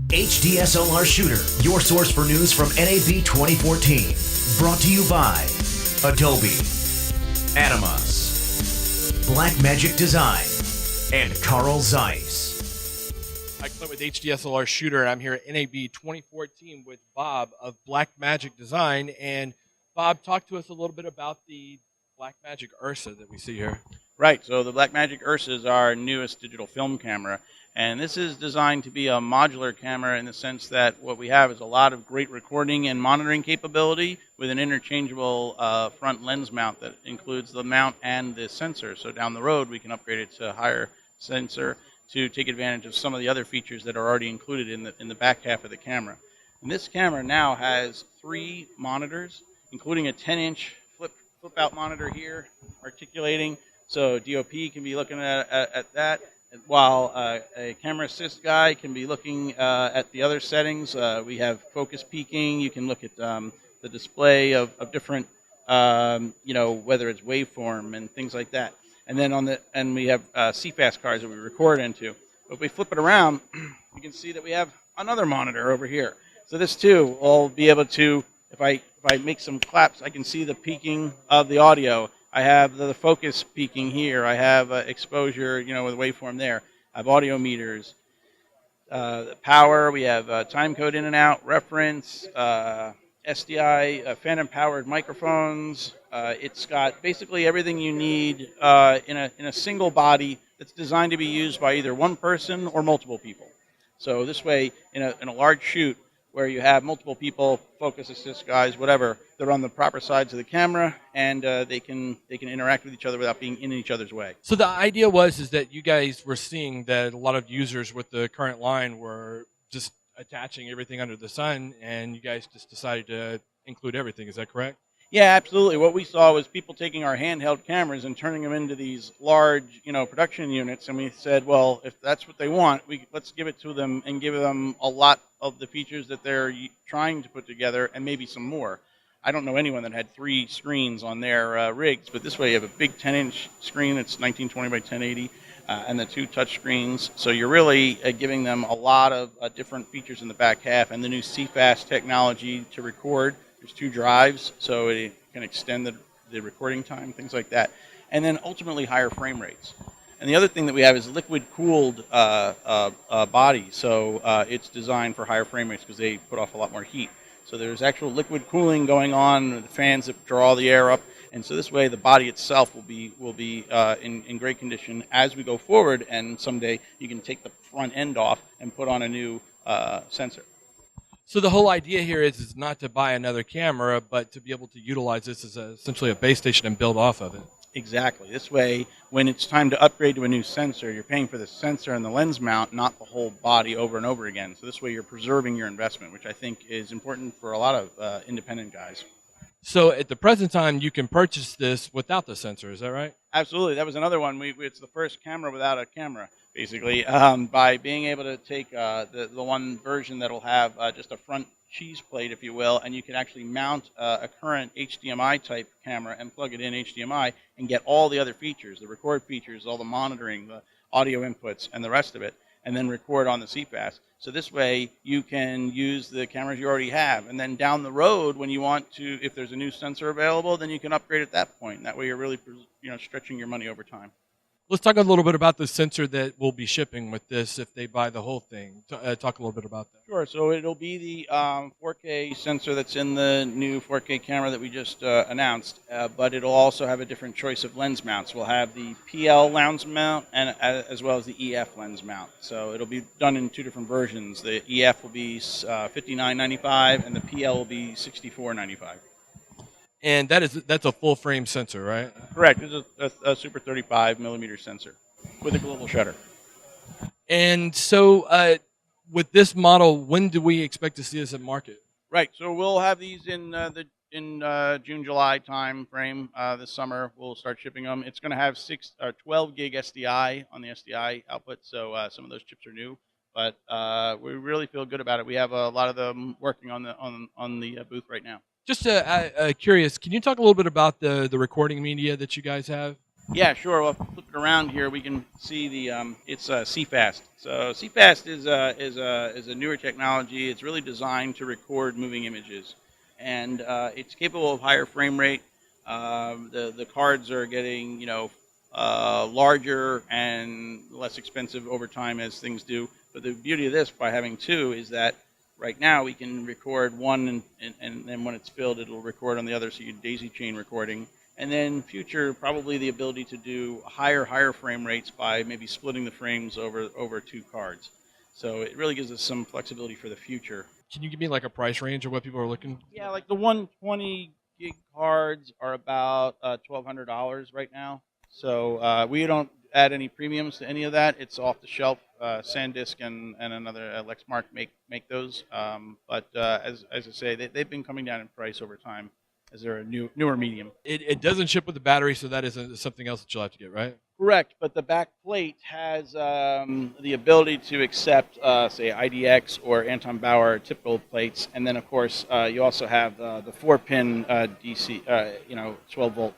HDSLR Shooter, your source for news from NAB 2014. Brought to you by Adobe, Animas, Blackmagic Design, and Carl Zeiss. Mike Flint with HDSLR Shooter, and I'm here at NAB 2014 with Bob of Blackmagic Design. And Bob, talk to us a little bit about the Blackmagic Ursa that we see here. Right, so the Blackmagic Ursa is our newest digital film camera, and this is designed to be a modular camera in the sense that what we have is a lot of great recording and monitoring capability with an interchangeable front lens mount that includes the mount and the sensor. So down the road we can upgrade it to a higher sensor to take advantage of some of the other features that are already included in the back half of the camera. And this camera now has 3 monitors, including a 10-inch flip-out monitor here, articulating. So DOP can be looking at that, while a camera assist guy can be looking at the other settings. We have focus peaking. You can look at the display of different, whether it's waveform and things like that. And then we have CFast cards that we record into. But if we flip it around, you can see that we have another monitor over here. So this too will be able to, if I make some claps, I can see the peaking of the audio. I have the focus peaking here. I have exposure, with waveform there. I have audio meters, power. We have time code in and out, reference, SDI, phantom powered microphones. It's got basically everything you need in a single body that's designed to be used by either one person or multiple people. So this way, in a large shoot where you have multiple people, focus assist guys, whatever, they're on the proper sides of the camera, and they can interact with each other without being in each other's way. So the idea is that you guys were seeing that a lot of users with the current line were just attaching everything under the sun, and you guys just decided to include everything. Is that correct? Yeah, absolutely. What we saw was people taking our handheld cameras and turning them into these large, production units, and we said, well, if that's what they want, let's give it to them and give them a lot of the features that they're trying to put together, and maybe some more. I don't know anyone that had 3 screens on their rigs, but this way you have a big 10-inch screen that's 1920 by 1080, and the 2 touch screens. So you're really giving them a lot of different features in the back half, and the new CFast technology to record. There's 2 drives, so it can extend the recording time, things like that, and then ultimately higher frame rates. And the other thing that we have is liquid-cooled body, so it's designed for higher frame rates because they put off a lot more heat. So there's actual liquid cooling going on, the fans that draw the air up, and so this way the body itself will be in great condition as we go forward, and someday you can take the front end off and put on a new sensor. So the whole idea here is not to buy another camera, but to be able to utilize this as essentially a base station and build off of it. Exactly. This way, when it's time to upgrade to a new sensor, you're paying for the sensor and the lens mount, not the whole body over and over again. So this way you're preserving your investment, which I think is important for a lot of independent guys. So at the present time, you can purchase this without the sensor. Is that right? Absolutely. That was another one. It's the first camera without a camera, basically, by being able to take the one version that will have just a front cheese plate, if you will, and you can actually mount a current HDMI type camera and plug it in HDMI and get all the other features, the record features, all the monitoring, the audio inputs, and the rest of it, and then record on the CFast. So this way you can use the cameras you already have, and then down the road when you want to, if there's a new sensor available, then you can upgrade at that point. And that way you're really stretching your money over time. Let's talk a little bit about the sensor that will be shipping with this if they buy the whole thing. Talk a little bit about that. Sure. So it'll be the 4K sensor that's in the new 4K camera that we just announced, but it'll also have a different choice of lens mounts. We'll have the PL lens mount and as well as the EF lens mount. So it'll be done in 2 different versions. The EF will be $59.95 and the PL will be $64.95. And that's a full frame sensor, right? Correct. It's a Super 35 millimeter sensor with a global shutter. And so with this model, when do we expect to see this at market? Right. So we'll have these in June, July time frame this summer. We'll start shipping them. It's going to have 12 gig SDI on the SDI output, so some of those chips are new. But we really feel good about it. We have a lot of them working on the booth right now. Just curious, can you talk a little bit about the recording media that you guys have? Yeah, sure. Well, if we flip it around here, we can see the it's CFast. So CFast is a newer technology. It's really designed to record moving images, and it's capable of higher frame rate. The cards are getting larger and less expensive over time as things do. But the beauty of this, by having two, is that right now we can record one, and then when it's filled, it'll record on the other. So you daisy chain recording. And then future, probably the ability to do higher frame rates by maybe splitting the frames over two cards. So it really gives us some flexibility for the future. Can you give me like a price range of what people are looking? Yeah, like the 120 gig cards are about $1,200 right now. So we don't add any premiums to any of that. It's off the shelf. SanDisk and another Lexmark make those. But as I say, they've been coming down in price over time, as they're a newer medium. It doesn't ship with the battery, so that is something else that you'll have to get, right? Correct, but the back plate has the ability to accept, say, IDX or Anton Bauer typical plates, and then of course you also have the 4-pin DC, 12-volt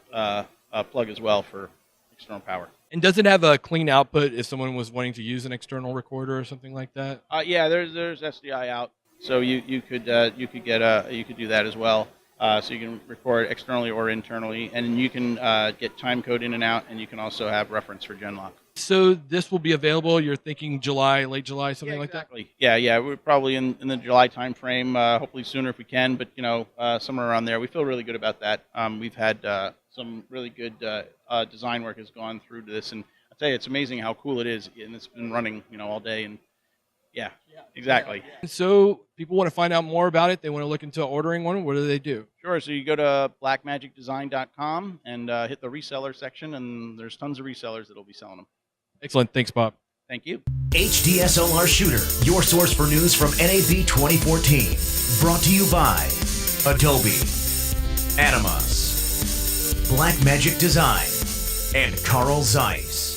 plug as well for external power. And does it have a clean output if someone was wanting to use an external recorder or something like that? Yeah, there's SDI out, so you could do that as well. So you can record externally or internally, and you can get time code in and out, and you can also have reference for Genlock. So this will be available, you're thinking July, late July, something like that? Exactly. Yeah, we're probably in the July time frame, hopefully sooner if we can, but somewhere around there. We feel really good about that. We've had some really good design work has gone through to this, and I'll tell you, it's amazing how cool it is, and it's been running all day, and yeah, exactly. So people want to find out more about it, they want to look into ordering one, what do they do? Sure, so you go to blackmagicdesign.com and hit the reseller section, and there's tons of resellers that'll be selling them. Excellent, thanks Bob. Thank you. HDSLR Shooter, your source for news from NAB 2014. Brought to you by Adobe, Animas, Blackmagic Design, and Carl Zeiss.